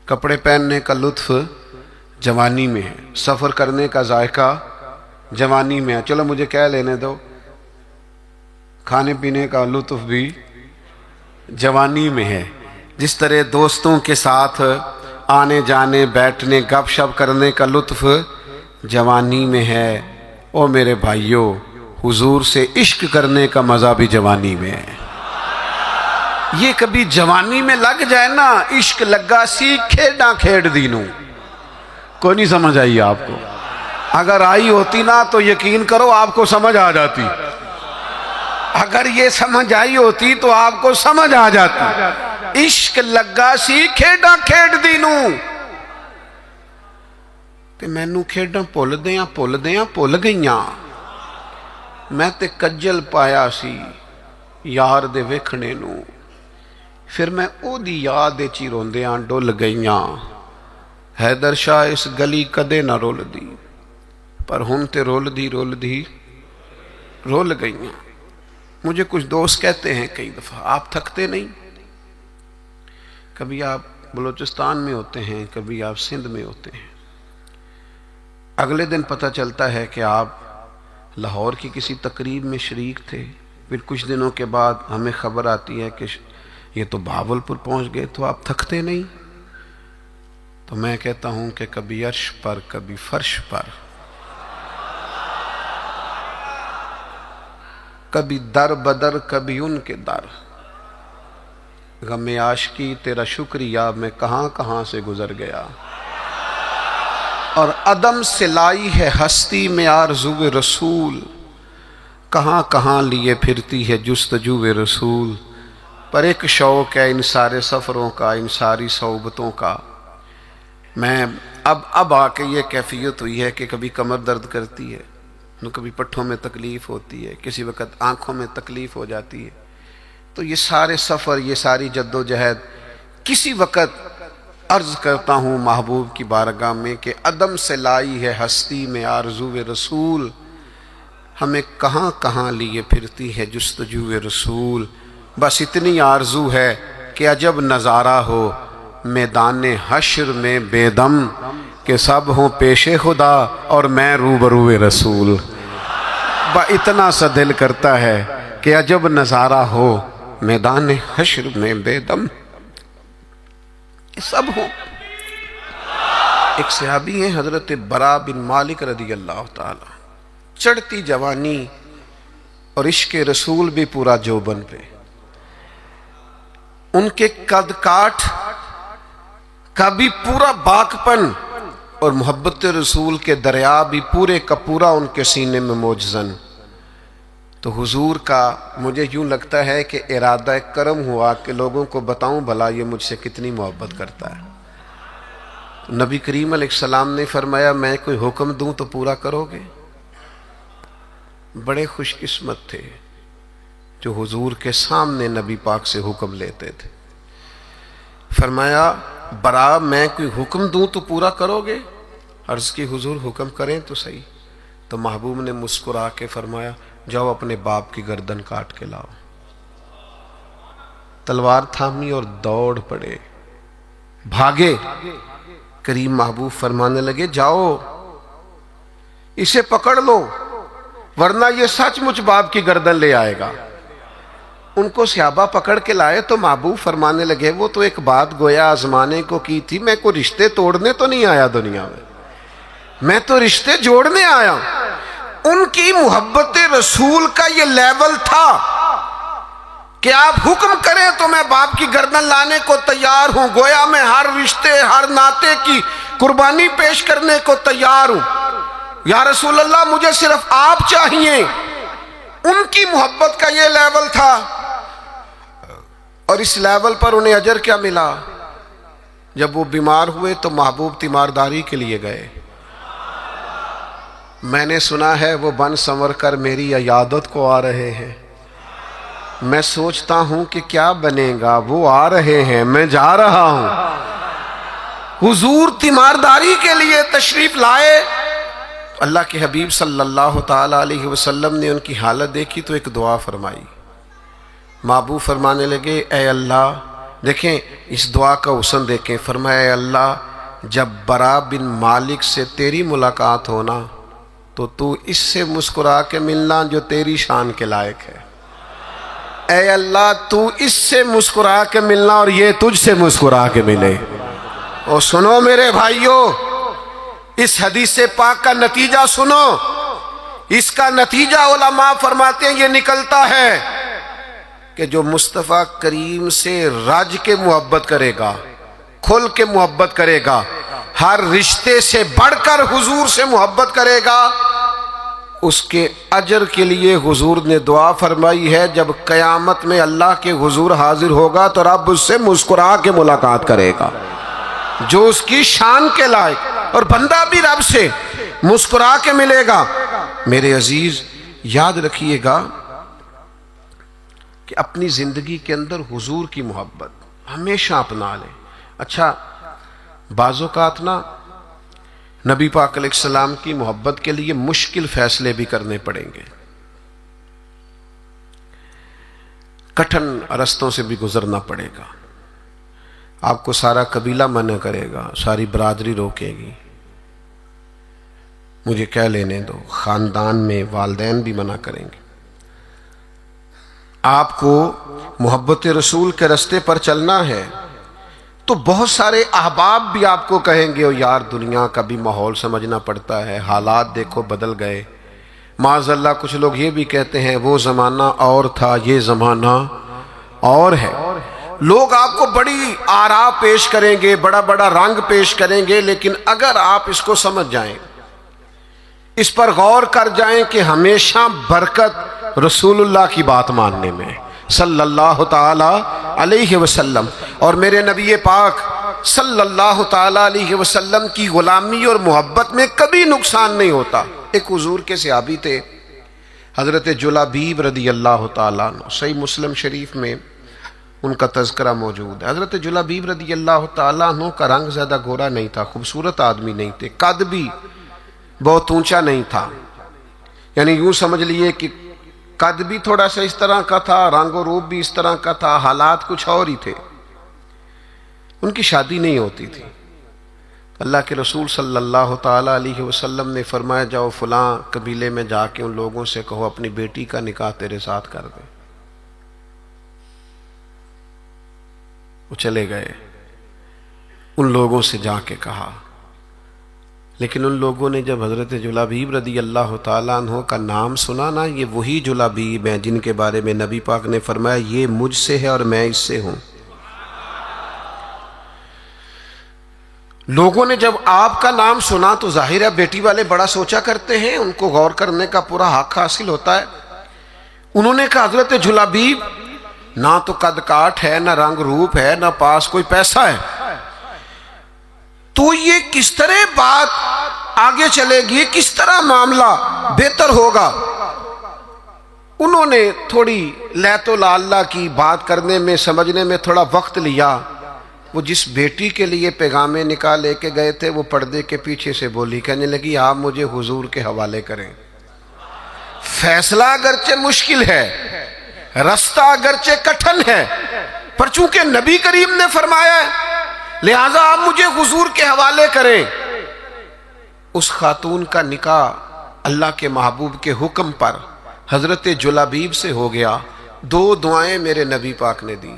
کپڑے پہننے کا لطف جوانی میں ہے، سفر کرنے کا ذائقہ جوانی میں ہے. چلو مجھے کہہ لینے دو، کھانے پینے کا لطف بھی جوانی میں ہے. جس طرح دوستوں کے ساتھ آنے جانے، بیٹھنے، گپ شپ کرنے کا لطف جوانی میں ہے. او میرے بھائیوں، حضور سے عشق کرنے کا مزہ بھی جوانی میں ہے. یہ کبھی جوانی میں لگ جائے نا، عشق لگا سی کھیڑاں کھیڑ دینوں. کوئی نہیں سمجھ آئی آپ کو؟ اگر آئی ہوتی نا تو یقین کرو آپ کو سمجھ آ جاتی. اگر یہ سمجھ آئی ہوتی تو آپ کو سمجھ آ جاتی. عشق لگا سی کھیڑاں کھیڑ دینوں، تے مینوں کھیڑاں بھل دیاں بھل گئیاں. میں تے کجل پایا سی یار دے ویکھنے نوں، پھر میں او دی یاد چی روندیاں ڈل گئیاں. حیدر شاہ اس گلی کدے نہ رول دی، پر ہن تے رول دی رول گئیاں. مجھے کچھ دوست کہتے ہیں کئی دفعہ، آپ تھکتے نہیں؟ کبھی آپ بلوچستان میں ہوتے ہیں، کبھی آپ سندھ میں ہوتے ہیں، اگلے دن پتہ چلتا ہے کہ آپ لاہور کی کسی تقریب میں شریک تھے. پھر کچھ دنوں کے بعد ہمیں خبر آتی ہے کہ یہ تو بہاولپور پہنچ گئے. تو آپ تھکتے نہیں؟ تو میں کہتا ہوں کہ کبھی عرش پر، کبھی فرش پر، کبھی در بدر، کبھی ان کے در. غم عاشقی تیرا شکریہ میں کہاں کہاں سے گزر گیا، اور عدم سے لائی ہے ہستی میں آرزو رسول. کہاں کہاں لیے پھرتی ہے جستجو رسول. پر ایک شوق ہے ان سارے سفروں کا، ان ساری صحبتوں کا. میں اب آ کے یہ کیفیت ہوئی ہے کہ کبھی کمر درد کرتی ہے، کبھی پٹھوں میں تکلیف ہوتی ہے، کسی وقت آنکھوں میں تکلیف ہو جاتی ہے. تو یہ سارے سفر، یہ ساری جد و جہد، کسی وقت عرض کرتا ہوں محبوب کی بارگاہ میں کہ عدم سے لائی ہے ہستی میں آرزو رسول. ہمیں کہاں کہاں لیے پھرتی ہے جستجو رسول. بس اتنی آرزو ہے کہ عجب نظارہ ہو میدان حشر میں بے دم، کہ سب ہوں پیش خدا اور میں روبرو رسول. اتنا سا دل کرتا ہے کہ عجب نظارہ ہو میدان حشر میں بے دم، سب ہوں. ایک صحابی ہیں حضرت برا بن مالک رضی اللہ تعالی، چڑھتی جوانی اور عشق رسول بھی پورا جوبن پہ. ان کے قد کاٹ کا بھی پورا باکپن اور محبت رسول کے دریا بھی پورے کا پورا ان کے سینے میں موجزن. تو حضور کا مجھے یوں لگتا ہے کہ ارادہ کرم ہوا کہ لوگوں کو بتاؤں بھلا یہ مجھ سے کتنی محبت کرتا ہے. نبی کریم علیہ السلام نے فرمایا میں کوئی حکم دوں تو پورا کرو گے؟ بڑے خوش قسمت تھے جو حضور کے سامنے نبی پاک سے حکم لیتے تھے. فرمایا برا میں کوئی حکم دوں تو پورا کرو گے؟ عرض کی حضور حکم کریں تو صحیح. تو محبوب نے مسکرا کے فرمایا جاؤ اپنے باپ کی گردن کاٹ کے لاؤ. تلوار تھامی اور دوڑ پڑے، بھاگے. کریم محبوب فرمانے لگے جاؤ اسے پکڑ لو ورنہ یہ سچ مچ باپ کی گردن لے آئے گا. ان کو صحابہ پکڑ کے لائے تو محبوب فرمانے لگے وہ تو ایک بات گویا آزمانے کو کی تھی، میں کوئی رشتے توڑنے تو نہیں آیا دنیا میں تو رشتے جوڑنے آیا. ان کی محبت رسول کا یہ لیول تھا کہ آپ حکم کریں تو میں باپ کی گردن لانے کو تیار ہوں. گویا میں ہر رشتے، ہر ناطے کی قربانی پیش کرنے کو تیار ہوں. یا رسول اللہ مجھے صرف آپ چاہیے. ان کی محبت کا یہ لیول تھا. اور اس لیول پر انہیں اجر کیا ملا؟ جب وہ بیمار ہوئے تو محبوب تیمارداری کے لیے گئے. میں نے سنا ہے وہ بن سنور کر میری عیادت کو آ رہے ہیں. میں سوچتا ہوں کہ کیا بنے گا، وہ آ رہے ہیں میں جا رہا ہوں۔ حضور تیمارداری کے لیے تشریف لائے، اللہ کے حبیب صلی اللہ تعالی علیہ وسلم نے ان کی حالت دیکھی تو ایک دعا فرمائی۔ محبوب فرمانے لگے اے اللہ، دیکھیں اس دعا کا حسن دیکھیں، فرمایا اے اللہ جب برا بن مالک سے تیری ملاقات ہونا تو اس سے مسکرا کے ملنا جو تیری شان کے لائق ہے۔ اے اللہ تو اس سے مسکرا کے ملنا اور یہ تجھ سے مسکرا کے ملے۔ اور سنو میرے بھائیو، اس حدیث پاک کا نتیجہ سنو، اس کا نتیجہ علماء فرماتے ہیں یہ نکلتا ہے کہ جو مصطفیٰ کریم سے رج کے محبت کرے گا، کھل کے محبت کرے گا، ہر رشتے سے بڑھ کر حضور سے محبت کرے گا، اس کے اجر کے لیے حضور نے دعا فرمائی ہے جب قیامت میں اللہ کے حضور حاضر ہوگا تو رب اس سے مسکرا کے ملاقات کرے گا جو اس کی شان کے لائق، اور بندہ بھی رب سے مسکرا کے ملے گا۔ میرے عزیز یاد رکھیے گا کہ اپنی زندگی کے اندر حضور کی محبت ہمیشہ اپنا لیں۔ اچھا بعض اوقات نا نبی پاک علیہ السلام کی محبت کے لیے مشکل فیصلے بھی کرنے پڑیں گے، کٹھن رستوں سے بھی گزرنا پڑے گا۔ آپ کو سارا قبیلہ منع کرے گا، ساری برادری روکے گی، مجھے کہہ لینے دو، خاندان میں والدین بھی منع کریں گے۔ آپ کو محبت رسول کے رستے پر چلنا ہے تو بہت سارے احباب بھی آپ کو کہیں گے او یار دنیا کا بھی ماحول سمجھنا پڑتا ہے، حالات دیکھو بدل گئے۔ معاذ اللہ کچھ لوگ یہ بھی کہتے ہیں وہ زمانہ اور تھا یہ زمانہ اور ہے۔ لوگ آپ کو بڑی آراء پیش کریں گے، بڑا بڑا رنگ پیش کریں گے، لیکن اگر آپ اس کو سمجھ جائیں، اس پر غور کر جائیں کہ ہمیشہ برکت رسول اللہ کی بات ماننے میں صلی اللہ تعالی علیہ وسلم، اور میرے نبی پاک صلی اللہ تعالی علیہ وسلم کی غلامی اور محبت میں کبھی نقصان نہیں ہوتا۔ ایک حضور کے صحابی تھے حضرت جلابیب رضی اللہ تعالیٰ عنہ، صحیح مسلم شریف میں ان کا تذکرہ موجود ہے۔ حضرت جلابیب رضی اللہ تعالیٰ عنہ کا رنگ زیادہ گورا نہیں تھا، خوبصورت آدمی نہیں تھے، قد بھی بہت اونچا نہیں تھا، یعنی یوں سمجھ لیے کہ قد بھی تھوڑا سا اس طرح کا تھا، رنگ و روپ بھی اس طرح کا تھا، حالات کچھ اور ہی تھے۔ ان کی شادی نہیں ہوتی تھی۔ اللہ کے رسول صلی اللہ تعالی علیہ وسلم نے فرمایا جاؤ فلاں قبیلے میں جا کے ان لوگوں سے کہو اپنی بیٹی کا نکاح تیرے ساتھ کر دیں۔ وہ چلے گئے، ان لوگوں سے جا کے کہا، لیکن ان لوگوں نے جب حضرت جلابیب رضی اللہ تعالیٰ عنہ کا نام سنا نا، یہ وہی جلابیب ہیں جن کے بارے میں نبی پاک نے فرمایا یہ مجھ سے ہے اور میں اس سے ہوں۔ لوگوں نے جب آپ کا نام سنا تو ظاہر ہے بیٹی والے بڑا سوچا کرتے ہیں، ان کو غور کرنے کا پورا حق حاصل ہوتا ہے۔ انہوں نے کہا حضرت جلابیب نہ تو قد کاٹ ہے، نہ رنگ روپ ہے، نہ پاس کوئی پیسہ ہے، تو یہ کس طرح بات آگے چلے گی، کس طرح معاملہ بہتر ہوگا؟ انہوں نے تھوڑی لیت و لالا کی بات کرنے میں، سمجھنے میں تھوڑا وقت لیا۔ وہ جس بیٹی کے لیے پیغام نکاح لے کے گئے تھے وہ پردے کے پیچھے سے بولی، کہنے لگی آپ مجھے حضور کے حوالے کریں۔ فیصلہ اگرچہ مشکل ہے، رستہ اگرچہ کٹھن ہے، پر چونکہ نبی کریم نے فرمایا ہے لہذا آپ مجھے حضور کے حوالے کریں۔ اس خاتون کا نکاح اللہ کے محبوب کے حکم پر حضرت جلابیب سے ہو گیا۔ 2 دعائیں میرے نبی پاک نے دی۔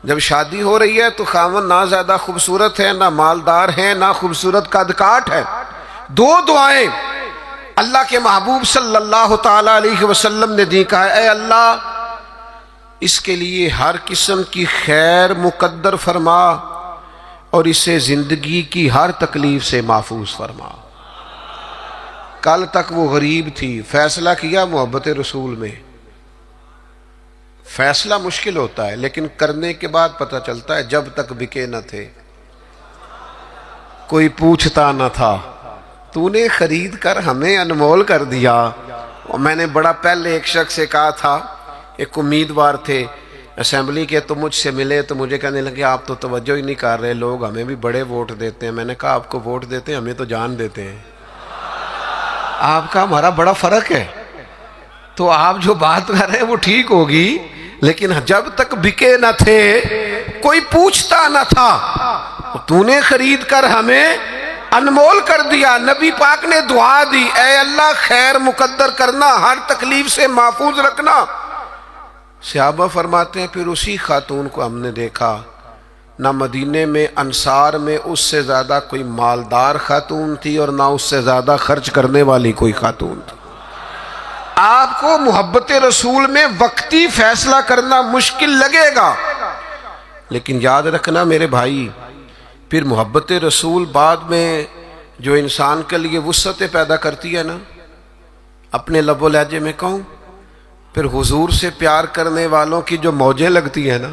جب شادی ہو رہی ہے تو خاوند نہ زیادہ خوبصورت ہے، نہ مالدار ہے، نہ خوبصورت قد کاٹ ہے، 2 دعائیں اللہ کے محبوب صلی اللہ تعالی علیہ وسلم نے دی۔ کہا اے اللہ اس کے لیے ہر قسم کی خیر مقدر فرما اور اسے زندگی کی ہر تکلیف سے محفوظ فرما۔ کل تک وہ غریب تھی، فیصلہ کیا محبت رسول میں۔ فیصلہ مشکل ہوتا ہے لیکن کرنے کے بعد پتہ چلتا ہے جب تک بکے نہ تھے کوئی پوچھتا نہ تھا، تو نے خرید کر ہمیں انمول کر دیا۔ اور میں نے بڑا پہلے ایک شخص سے کہا تھا ایک امیدوار تھے اسمبلی کے، تو مجھ سے ملے تو مجھے کہنے لگے آپ تو توجہ ہی نہیں کر رہے، لوگ ہمیں بھی بڑے ووٹ دیتے ہیں۔ میں نے کہا آپ کو ووٹ دیتے ہیں، ہمیں تو جان دیتے ہیں۔ آپ کا ہمارا بڑا فرق ہے، تو آپ جو بات کر رہے ہیں وہ ٹھیک ہوگی، لیکن جب تک بکے نہ تھے کوئی پوچھتا نہ تھا، تو نے خرید کر ہمیں انمول کر دیا۔ نبی پاک نے دعا دی، اے اللہ خیر مقدر کرنا، ہر تکلیف سے محفوظ رکھنا۔ صحابہ فرماتے ہیں پھر اسی خاتون کو ہم نے دیکھا، نہ مدینے میں انصار میں اس سے زیادہ کوئی مالدار خاتون تھی اور نہ اس سے زیادہ خرچ کرنے والی کوئی خاتون تھی۔ آپ کو محبت رسول میں وقتی فیصلہ کرنا مشکل لگے گا، لیکن یاد رکھنا میرے بھائی، پھر محبت رسول بعد میں جو انسان کے لیے وسعتیں پیدا کرتی ہے نا، اپنے لب و لہجے میں کہوں، پھر حضور سے پیار کرنے والوں کی جو موجیں لگتی ہیں نا،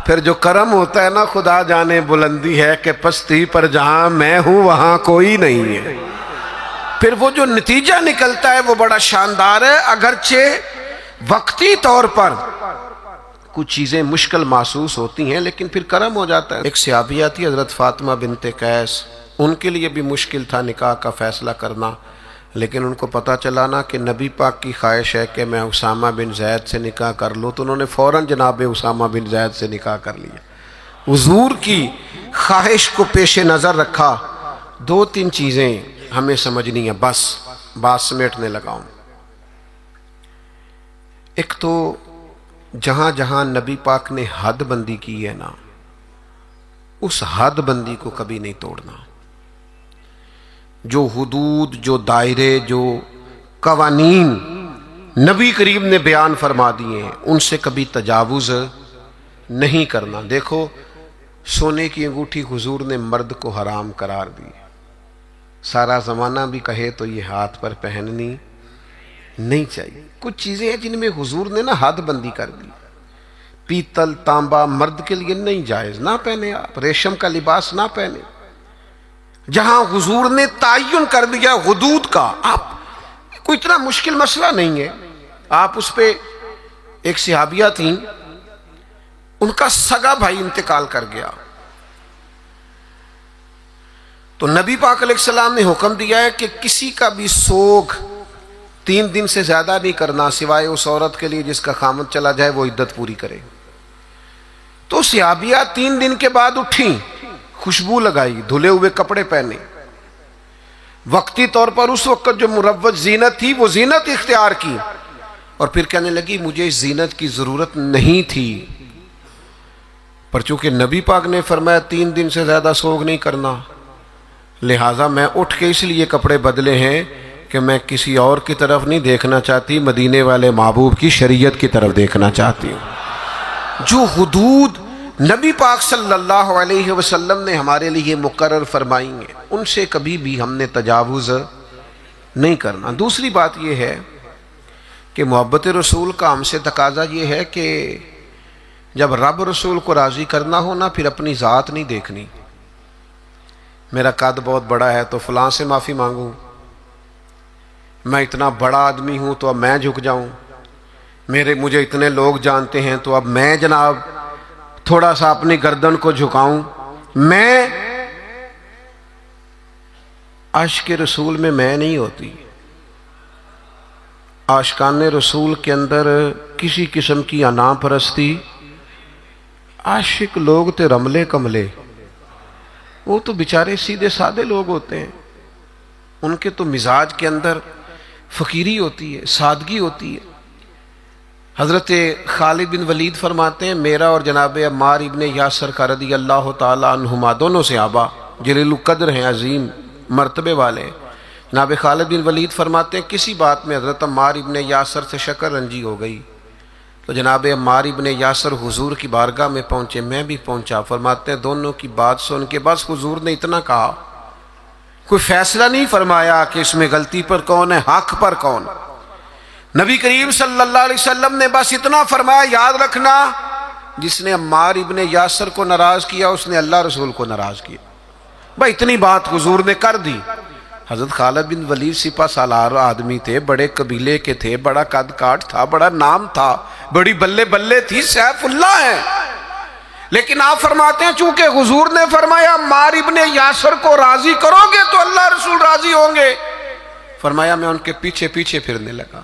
پھر جو کرم ہوتا ہے نا، خدا جانے بلندی ہے کہ پستی پر جہاں میں ہوں وہاں کوئی نہیں ہے، پھر وہ جو نتیجہ نکلتا ہے وہ بڑا شاندار ہے۔ اگرچہ وقتی طور پر کچھ چیزیں مشکل محسوس ہوتی ہیں، لیکن پھر کرم ہو جاتا ہے۔ ایک صحابیہ تھی حضرت فاطمہ بنت قیس، ان کے لیے بھی مشکل تھا نکاح کا فیصلہ کرنا، لیکن ان کو پتہ چلا نا کہ نبی پاک کی خواہش ہے کہ میں اسامہ بن زید سے نکاح کر لوں، تو انہوں نے فوراً جناب اسامہ بن زید سے نکاح کر لیا۔ حضور کی خواہش کو پیش نظر رکھا۔ دو تین چیزیں ہمیں سمجھنی ہیں، بس بات سمیٹنے لگا ہوں۔ ایک تو جہاں جہاں نبی پاک نے حد بندی کی ہے نا، اس حد بندی کو کبھی نہیں توڑنا۔ جو حدود، جو دائرے، جو قوانین نبی کریم نے بیان فرما دیے ہیں، ان سے کبھی تجاوز نہیں کرنا۔ دیکھو سونے کی انگوٹھی حضور نے مرد کو حرام قرار دی، سارا زمانہ بھی کہے تو یہ ہاتھ پر پہننی نہیں چاہیے۔ کچھ چیزیں ہیں جن میں حضور نے نا حد بندی کر دی۔ پیتل تانبا مرد کے لیے نہیں جائز، نہ پہنے آپ، ریشم کا لباس نہ پہنے۔ جہاں حضور نے تعین کر دیا حدود کا، آپ کوئی اتنا مشکل مسئلہ نہیں ہے۔ آپ اس پہ، ایک صحابیہ تھیں، ان کا سگا بھائی انتقال کر گیا، تو نبی پاک علیہ السلام نے حکم دیا ہے کہ کسی کا بھی سوگ 3 دن سے زیادہ نہیں کرنا، سوائے اس عورت کے لیے جس کا خامد چلا جائے وہ عدت پوری کرے۔ تو صحابیہ 3 دن کے بعد اٹھیں، خوشبو لگائی، دھلے ہوئے کپڑے پہنے، وقتی طور پر اس وقت جو مروج زینت تھی وہ زینت اختیار کی، اور پھر کہنے لگی مجھے اس زینت کی ضرورت نہیں تھی، پر چونکہ نبی پاک نے فرمایا 3 دن سے زیادہ سوگ نہیں کرنا، لہٰذا میں اٹھ کے اس لیے کپڑے بدلے ہیں کہ میں کسی اور کی طرف نہیں دیکھنا چاہتی، مدینے والے محبوب کی شریعت کی طرف دیکھنا چاہتی ہوں۔ جو حدود نبی پاک صلی اللہ علیہ وسلم نے ہمارے لیے مقرر فرمائی ہیں، ان سے کبھی بھی ہم نے تجاوز نہیں کرنا۔ دوسری بات یہ ہے کہ محبت رسول کا ہم سے تقاضا یہ ہے کہ جب رب رسول کو راضی کرنا ہو نا، پھر اپنی ذات نہیں دیکھنی، میرا قد بہت بڑا ہے تو فلاں سے معافی مانگوں، میں اتنا بڑا آدمی ہوں تو اب میں جھک جاؤں، مجھے اتنے لوگ جانتے ہیں تو اب میں جناب تھوڑا سا اپنی گردن کو جھکاؤں۔ میں عاشق رسول میں نہیں ہوتی۔ عاشقان رسول کے اندر کسی قسم کی انا پرستی، عاشق لوگ تے رملے کملے، وہ تو بیچارے سیدھے سادے لوگ ہوتے ہیں، ان کے تو مزاج کے اندر فقیری ہوتی ہے، سادگی ہوتی ہے۔ حضرت خالد بن ولید فرماتے ہیں میرا اور جناب عمار ابن یاسر کا رضی اللہ تعالی عنہما، دونوں صحابہ جلیل القدر ہیں، عظیم مرتبے والے، جناب خالد بن ولید فرماتے ہیں کسی بات میں حضرت عمار ابن یاسر سے شکر رنجی ہو گئی، تو جناب عمار ابن یاسر حضور کی بارگاہ میں پہنچے، میں بھی پہنچا۔ فرماتے ہیں دونوں کی بات سن کے بس حضور نے اتنا کہا، کوئی فیصلہ نہیں فرمایا کہ اس میں غلطی پر کون ہے، حق پر کون۔ نبی کریم صلی اللہ علیہ وسلم نے بس اتنا فرمایا، یاد رکھنا جس نے عمار ابن یاسر کو ناراض کیا اس نے اللہ رسول کو ناراض کیا۔ بھائی اتنی بات حضور نے کر دی۔ حضرت خالد بن ولید سپہ سالار آدمی تھے، بڑے قبیلے کے تھے، بڑا قد کاٹ تھا، بڑا نام تھا، بڑی بلے بلے تھی، سیف اللہ ہے. لیکن آپ فرماتے ہیں چونکہ حضور نے فرمایا عمار ابن یاسر کو راضی کرو گے تو اللہ رسول راضی ہوں گے، فرمایا میں ان کے پیچھے پیچھے پھرنے لگا.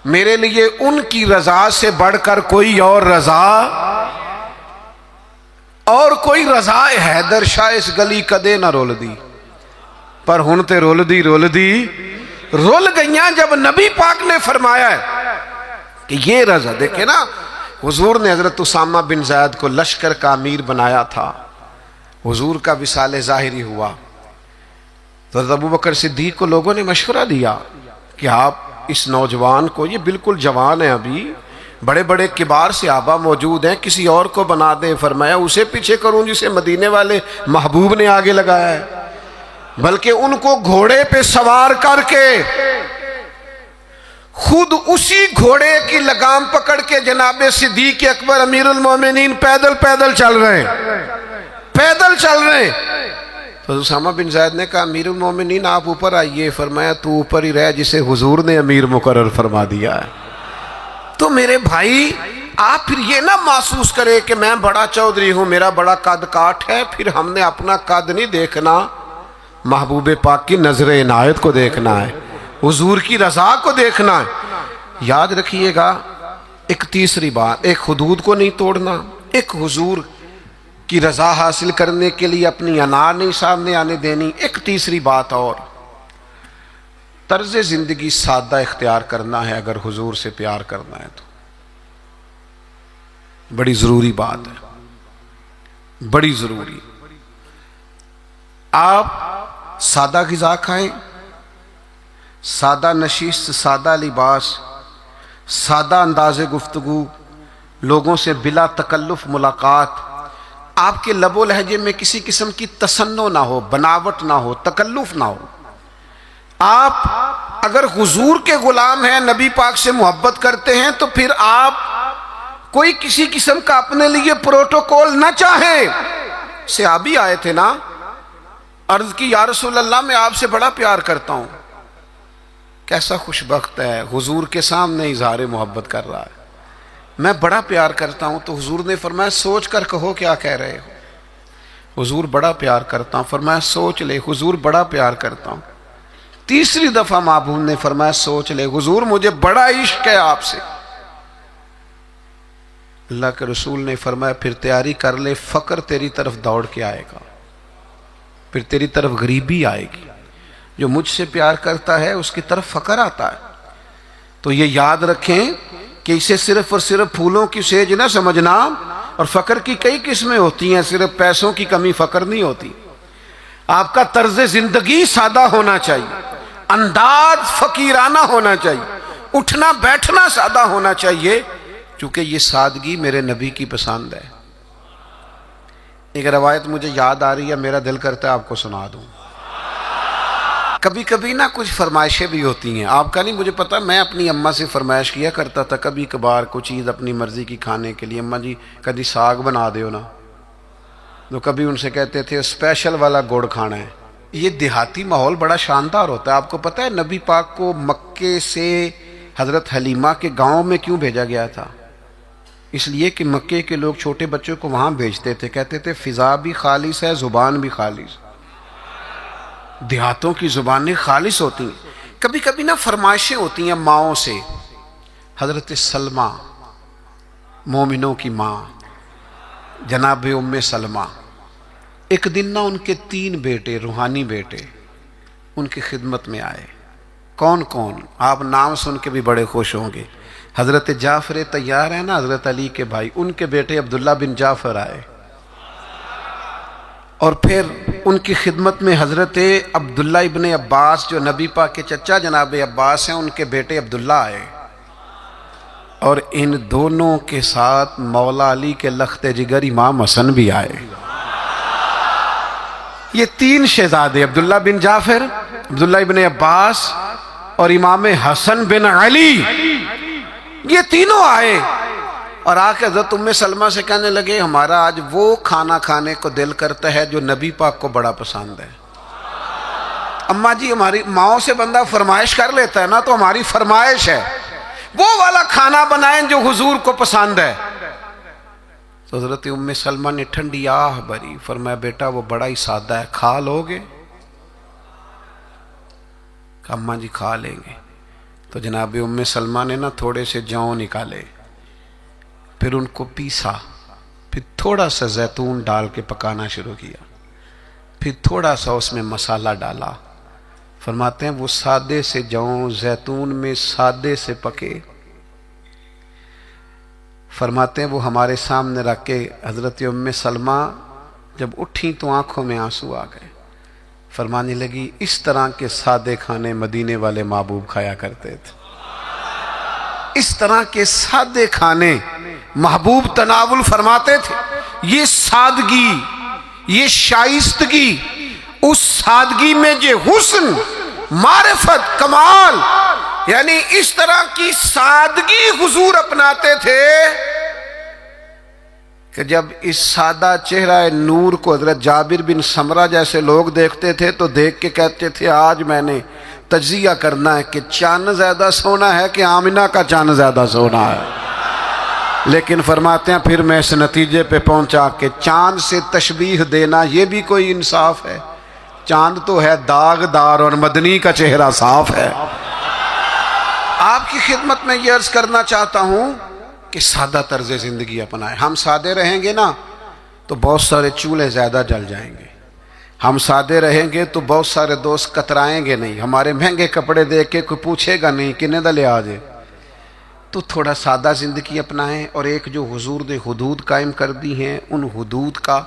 میرے لیے ان کی رضا سے بڑھ کر کوئی اور رضا اور کوئی رضا حیدر شاہ اس گلی کدے نہ رول دی، پر ہن تے رول دی رول گئیاں جب نبی پاک نے فرمایا ہے کہ یہ رضا. دیکھیں نا، حضور نے حضرت اسامہ بن زید کو لشکر کا امیر بنایا تھا، حضور کا وصال ظاہری ہوا تو حضرت ابو بکر صدیق کو لوگوں نے مشورہ دیا کہ آپ اس نوجوان کو، یہ بالکل جوان ہے ابھی، بڑے بڑے کبار صحابہ موجود ہیں، کسی اور کو بنا دیں. فرمایا اسے پیچھے کروں جسے مدینے والے محبوب نے آگے لگایا ہے، بلکہ ان کو گھوڑے پہ سوار کر کے خود اسی گھوڑے کی لگام پکڑ کے جناب صدیق اکبر امیر المومنین پیدل چل رہے ہیں. تو اسامہ بن زید نے کہا امیر المومنین آپ اوپر آئیے. فرمایا تو اوپر ہی رہ جسے حضور نے امیر مقرر فرما دیا ہے. تو میرے بھائی آپ پھر یہ نہ محسوس کرے کہ میں بڑا چودھری ہوں، میرا بڑا قد کاٹ ہے، پھر ہم نے اپنا قد نہیں دیکھنا، محبوب پاک کی نظر عنایت کو دیکھنا ہے، حضور کی رضا کو دیکھنا ہے. یاد رکھیے گا ایک تیسری بات، ایک حدود کو نہیں توڑنا، ایک حضور کی رضا حاصل کرنے کے لیے اپنی انا نہیں سامنے آنے دینی. ایک تیسری بات اور، طرز زندگی سادہ اختیار کرنا ہے اگر حضور سے پیار کرنا ہے تو. بڑی ضروری بات ہے، بڑی ضروری. آپ سادہ غذا کھائیں، سادہ نشست، سادہ لباس، سادہ انداز گفتگو، لوگوں سے بلا تکلف ملاقات، آپ کے لب و لہجے میں کسی قسم کی تصنع نہ ہو، بناوٹ نہ ہو، تکلف نہ ہو. آپ اگر حضور کے غلام ہیں، نبی پاک سے محبت کرتے ہیں، تو پھر آپ کوئی کسی قسم کا اپنے لیے پروٹوکول نہ چاہیں. صحابی آئے تھے نا، عرض کی یا رسول اللہ میں آپ سے بڑا پیار کرتا ہوں. کیسا خوش بخت ہے، حضور کے سامنے اظہار محبت کر رہا ہے، میں بڑا پیار کرتا ہوں. تو حضور نے فرمایا سوچ کر کہو کیا کہہ رہے ہو. حضور بڑا پیار کرتا ہوں. فرمایا سوچ لے. حضور بڑا پیار کرتا ہوں. تیسری دفعہ محبوب نے فرمایا سوچ لے. حضور مجھے بڑا عشق ہے آپ سے. اللہ کے رسول نے فرمایا پھر تیاری کر لے، فقر تیری طرف دوڑ کے آئے گا، پھر تیری طرف غریبی آئے گی. جو مجھ سے پیار کرتا ہے اس کی طرف فقر آتا ہے. تو یہ یاد رکھیں کہ اسے صرف اور صرف پھولوں کی سیج نہ سمجھنا، اور فقر کی کئی قسمیں ہوتی ہیں، صرف پیسوں کی کمی فقر نہیں ہوتی. آپ کا طرز زندگی سادہ ہونا چاہیے، انداز فقیرانہ ہونا چاہیے، اٹھنا بیٹھنا سادہ ہونا چاہیے، چونکہ یہ سادگی میرے نبی کی پسند ہے. ایک روایت مجھے یاد آ رہی ہے، میرا دل کرتا ہے آپ کو سنا دوں. کبھی کبھی نا کچھ فرمائشیں بھی ہوتی ہیں، آپ کا نہیں مجھے پتا، میں اپنی اماں سے فرمائش کیا کرتا تھا کبھی کبھار کوئی چیز اپنی مرضی کی کھانے کے لیے. اماں جی کبھی ساگ بنا دیو نا، تو کبھی ان سے کہتے تھے اسپیشل والا گڑ کھانا ہے. یہ دیہاتی ماحول بڑا شاندار ہوتا ہے. آپ کو پتا ہے نبی پاک کو مکے سے حضرت حلیمہ کے گاؤں میں کیوں بھیجا گیا تھا؟ اس لیے کہ مکے کے لوگ چھوٹے بچوں کو وہاں بھیجتے تھے، کہتے تھے فضا بھی خالص ہے، زبان بھی خالص. دیہاتوں کی زبانیں خالص ہوتی ہیں. کبھی کبھی نا فرمائشیں ہوتی ہیں ماؤں سے. حضرت سلمہ مومنوں کی ماں جناب ام سلمہ، ایک دن نا ان کے 3 بیٹے روحانی بیٹے ان کی خدمت میں آئے. کون کون؟ آپ نام سن کے بھی بڑے خوش ہوں گے. حضرت جعفر طیار ہیں نا، حضرت علی کے بھائی، ان کے بیٹے عبداللہ بن جعفر آئے. اور پھر ان کی خدمت میں حضرت عبداللہ ابن عباس جو نبی پاک کے چچا جناب عباس ہیں، ان کے بیٹے عبداللہ آئے. اور ان دونوں کے ساتھ مولا علی کے لخت جگر امام حسن بھی آئے. یہ 3 شہزادے عبداللہ بن جعفر، عبداللہ ابن عباس اور امام حسن بن علی، یہ تینوں آئے اور آ کے حضرت ام سلمہ سے کہنے لگے ہمارا آج وہ کھانا کھانے کو دل کرتا ہے جو نبی پاک کو بڑا پسند ہے. اماں جی ہماری ماؤں سے بندہ فرمائش کر لیتا ہے نا تو ہماری فرمائش ہے وہ والا کھانا بنائیں جو حضور کو پسند ہے. تو حضرت ام سلمہ نے ٹھنڈی آہ بھری، فرمایا بیٹا وہ بڑا ہی سادہ ہے، کھا لو گے؟ کہ اماں جی کھا لیں گے. تو جناب ام سلمہ نے نا تھوڑے سے جوں نکالے، پھر ان کو پیسا، پھر تھوڑا سا زیتون ڈال کے پکانا شروع کیا، پھر تھوڑا سا اس میں مسالہ ڈالا. فرماتے ہیں وہ سادے سے جوں زیتون میں سادے سے پکے. فرماتے ہیں وہ ہمارے سامنے رکھ کے حضرت ام سلمہ جب اٹھیں تو آنکھوں میں آنسو آ گئے. فرمانے لگی اس طرح کے سادے کھانے مدینے والے محبوب کھایا کرتے تھے، اس طرح کے سادے کھانے محبوب تناول فرماتے تھے. یہ سادگی، یہ شائستگی، اس سادگی میں جو حسن، معرفت، کمال، یعنی اس طرح کی سادگی حضور اپناتے تھے کہ جب اس سادہ چہرہ نور کو حضرت جابر بن سمرہ جیسے لوگ دیکھتے تھے تو دیکھ کے کہتے تھے آج میں نے تجزیہ کرنا ہے کہ چاند زیادہ سونا ہے کہ آمنہ کا چاند زیادہ سونا ہے. لیکن فرماتے ہیں پھر میں اس نتیجے پہ پہنچا کہ چاند سے تشبیہ دینا یہ بھی کوئی انصاف ہے؟ چاند تو ہے داغدار اور مدنی کا چہرہ صاف ہے. آپ کی خدمت میں یہ عرض کرنا چاہتا ہوں کہ سادہ طرز زندگی اپنائیں. ہم سادے رہیں گے نا تو بہت سارے چولہے زیادہ جل جائیں گے. ہم سادے رہیں گے تو بہت سارے دوست کترائیں گے نہیں. ہمارے مہنگے کپڑے دیکھ کے کوئی پوچھے گا نہیں کنے دا لے آجے. تو تھوڑا سادہ زندگی اپنائیں اور ایک جو حضور نے حدود قائم کر دی ہیں ان حدود کا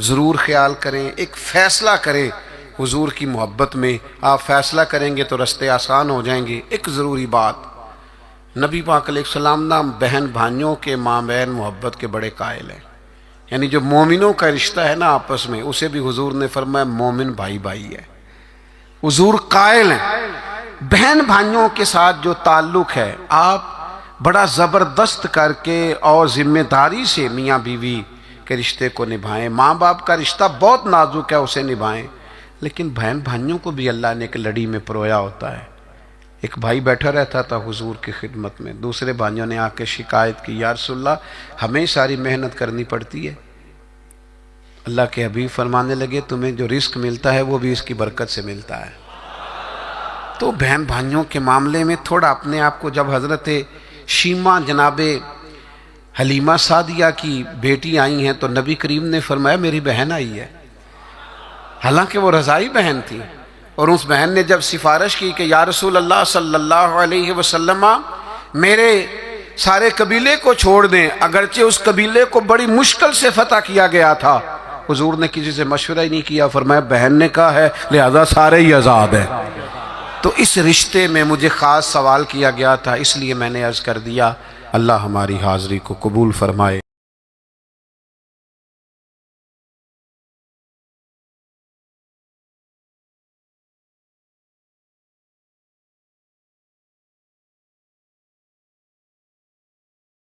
ضرور خیال کریں. ایک فیصلہ کریں حضور کی محبت میں. آپ فیصلہ کریں گے تو رستے آسان ہو جائیں گے. ایک ضروری بات، نبی پاک علیہ السلام نا بہن بھائیوں کے مابین محبت کے بڑے قائل ہیں. یعنی جو مومنوں کا رشتہ ہے نا آپس میں، اسے بھی حضور نے فرمایا مومن بھائی بھائی ہے. حضور قائل ہیں بہن بھائیوں کے ساتھ جو تعلق ہے آپ بڑا زبردست کر کے اور ذمہ داری سے میاں بیوی کے رشتے کو نبھائیں. ماں باپ کا رشتہ بہت نازک ہے، اسے نبھائیں. لیکن بہن بھائیوں کو بھی اللہ نے ایک لڑی میں پرویا ہوتا ہے. ایک بھائی بیٹھا رہتا تھا حضور کی خدمت میں، دوسرے بھائیوں نے آ کے شکایت کی یا رسول اللہ ہمیں ساری محنت کرنی پڑتی ہے. اللہ کے حبیب فرمانے لگے تمہیں جو رزق ملتا ہے وہ بھی اس کی برکت سے ملتا ہے. تو بہن بھائیوں کے معاملے میں تھوڑا اپنے آپ کو، جب حضرت شیمہ جناب حلیمہ سعدیہ کی بیٹی آئی ہیں تو نبی کریم نے فرمایا میری بہن آئی ہے. حالانکہ وہ رضائی بہن تھی، اور اس بہن نے جب سفارش کی کہ یا رسول اللہ صلی اللہ علیہ وسلم میرے سارے قبیلے کو چھوڑ دیں، اگرچہ اس قبیلے کو بڑی مشکل سے فتح کیا گیا تھا، حضور نے کسی سے مشورہ ہی نہیں کیا. فرمایا بہن نے کہا ہے لہذا سارے ہی آزاد ہیں. تو اس رشتے میں مجھے خاص سوال کیا گیا تھا، اس لیے میں نے عرض کر دیا. اللہ ہماری حاضری کو قبول فرمائے.